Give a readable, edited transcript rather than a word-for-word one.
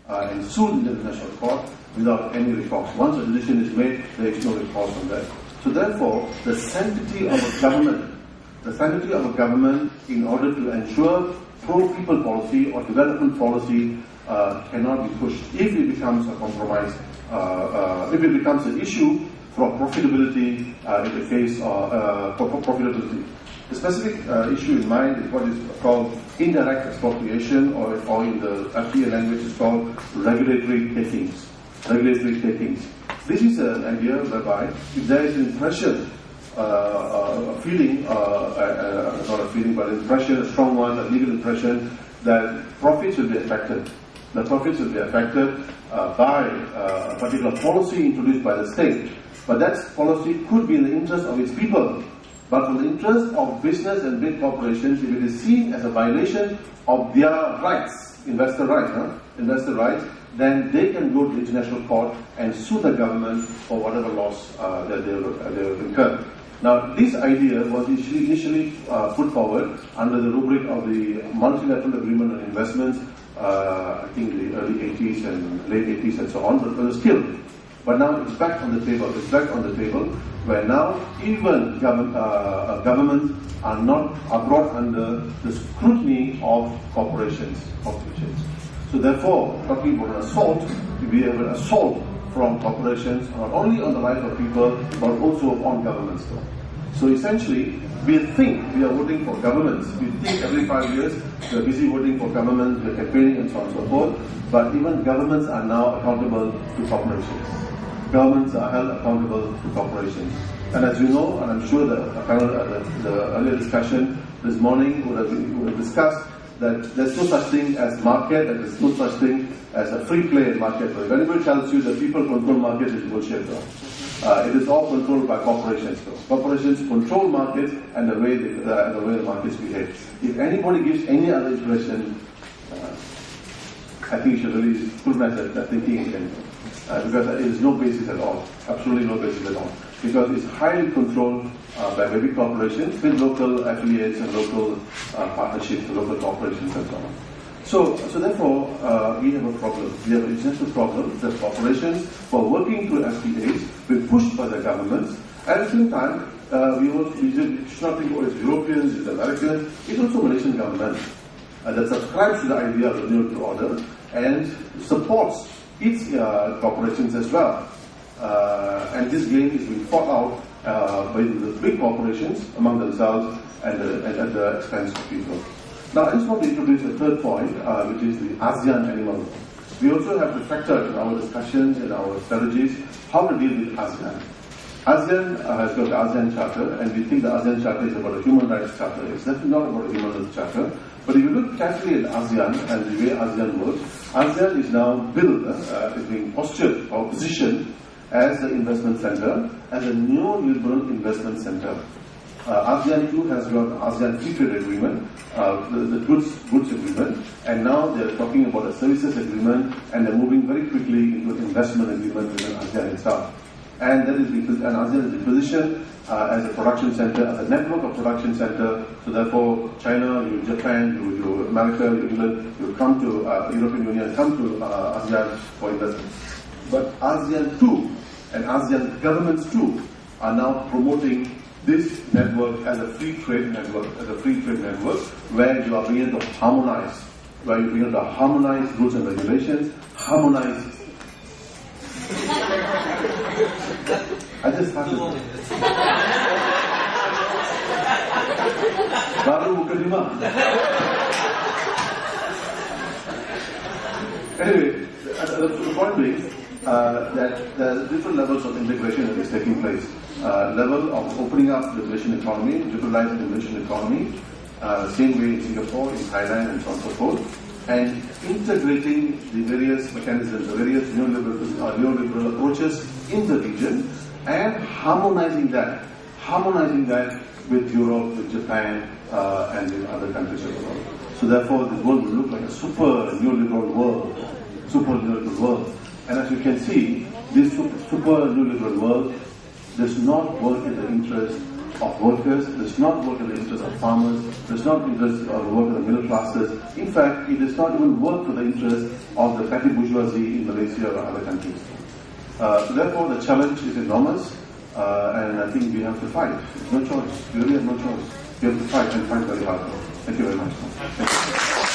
and sued in the international court without any recourse. Once a decision is made, there is no recourse on that. So therefore, the sanctity of a government in order to ensure pro-people policy or development policy cannot be pushed if it becomes a compromise, if it becomes an issue for profitability in the case of profitability. The specific issue in mind is what is called indirect expropriation, or in the FTA language is called regulatory takings. Regulatory takings. This is an idea whereby if there is an impression, a feeling, not a feeling, but an impression, a strong one, a legal impression, that profits will be affected. The profits will be affected by a particular policy introduced by the state. But that policy could be in the interest of its people. But for the interest of business and big corporations, if it is seen as a violation of their rights, investor rights, then they can go to international court and sue the government for whatever loss that they will incur. Now, this idea was initially put forward under the rubric of the multilateral agreement on investments, I think the early 80s and late 80s and so on, but it was killed. But now it's back on the table. It's back on the table, where now even governments are brought under the scrutiny of corporations. So therefore, talking about an assault, we have an assault from corporations, not only on the lives of people, but also on governments. So essentially, we think we are voting for governments. We think every 5 years we are busy voting for governments, we are campaigning and so on and so forth. But even governments are now accountable to corporations. Governments are held accountable to corporations. And as you know, and I'm sure the earlier discussion this morning would have discussed that there's no such thing as market, and there's no such thing as a free play market. If anybody tells you that people control markets, it's bullshit. It is all controlled by corporations. Corporations control markets and the way the markets behave. If anybody gives any other impression, I think you should really scrutinize that thinking again. Because there is no basis at all, absolutely no basis at all. Because it's highly controlled by very corporations with local affiliates and local partnerships, local corporations and so on. So therefore, we have a problem. We have an essential problem that corporations who are working through FTAs will pushed by the governments. At the same time, we should not think, it's Europeans, it's Americans, it's also Malaysian government that subscribes to the idea of the New World Order and supports its corporations as well. And this game is being fought out by the big corporations among themselves and at the expense of people. Now, I just want to introduce a third point, which is the ASEAN animal. We also have to factor in our discussions and our strategies how to deal with ASEAN. ASEAN has got the ASEAN Charter, and we think the ASEAN Charter is about a human rights charter. It's definitely not about a human rights charter. But if you look carefully at ASEAN and the way ASEAN works, ASEAN is now built, is being postured or positioned as the investment center, as a neoliberal investment center. ASEAN too has got ASEAN Free Trade Agreement, the goods agreement, and now they're talking about a services agreement, and they're moving very quickly into an investment agreement within ASEAN itself. And ASEAN is positioned as a production center, as a network of production center. So therefore, China, Japan, America, England, you come to European Union, come to ASEAN for investment. But ASEAN too, and ASEAN governments too, are now promoting this network as a free trade network, where you are being able to harmonize, rules and regulations, harmonize. I just started. Baru bukan lima. Anyway, the point being that there are different levels of integration that is taking place. Level of opening up the Malaysian economy, liberalizing the Malaysian economy, same way in Singapore, in Thailand, and so on and so forth, and integrating the various mechanisms, the various neoliberal approaches in the region, and harmonizing that with Europe, with Japan, and with other countries of the world. So therefore, the world will look like a super neoliberal world. And as you can see, this super neoliberal world does not work in the interest of workers, does not work in the interest of farmers, does not work in the middle classes. In fact, it does not even work for the interest of the petty bourgeoisie in Malaysia or other countries. So therefore, the challenge is enormous, and I think we have to fight. No choice. We really have no choice. We have to fight and fight very hard. Thank you very much. Thank you.